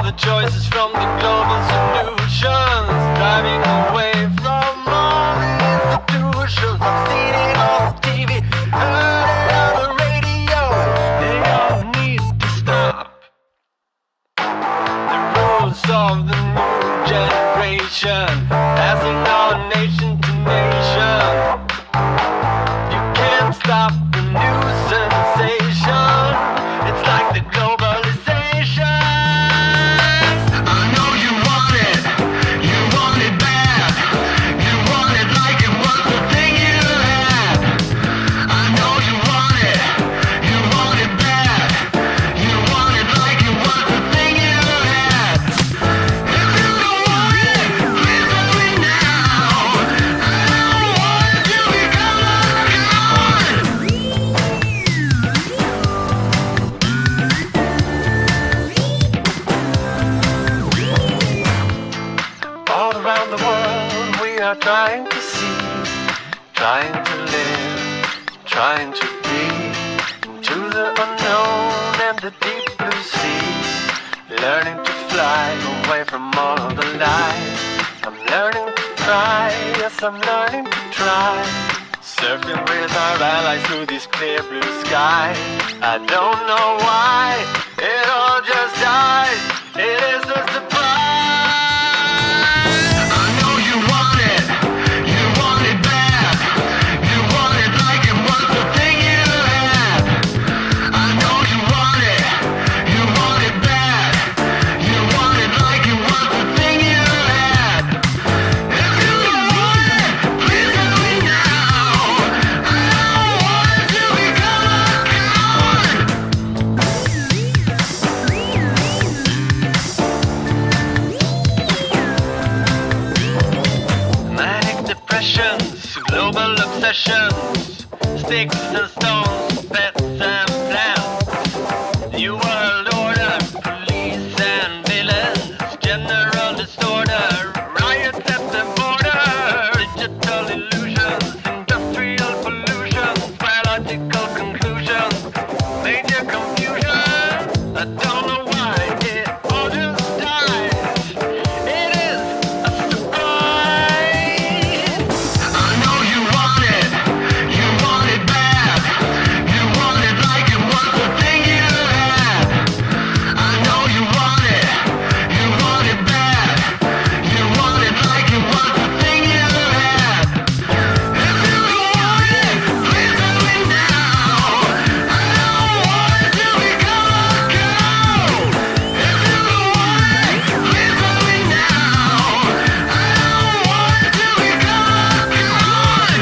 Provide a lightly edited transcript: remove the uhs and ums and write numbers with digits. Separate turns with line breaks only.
the choices from the global solutions, driving away from all the institutions. I've seen it on TV, heard it on the radio. They all need to stop. The rules of the new generation, passing on nation to nation. You can't stop the new sensation. It's like the globalization. I know you want it. You want it bad. You want it like it was the thing you had. I know you want it. You want it bad. You want it like it was the thing you had. If you don't want it, please tell me now. I don't want it to become a coward. All around the world we are trying to see, trying to live, trying to breathe into the unknown and the deep blue sea, learning to fly away from all the lies. I'm learning to try, yes I'm learning to try, surfing with our allies through this clear blue sky. I don't know why it all just dies. It is a surprise. I know you want it. You want it bad. You want it like it was the thing you had. I know you want it. You want it bad. You want it like it was the thing you had. If you don't want it, please tell me now. I don't want it to become a coward. Manic depressions, global obsessions, sticks and stones, pets and plants, new world order, police and villains, general disorder, riots at the border, digital illusions, industrial pollution, biological conclusions, major confusion. I don't know why it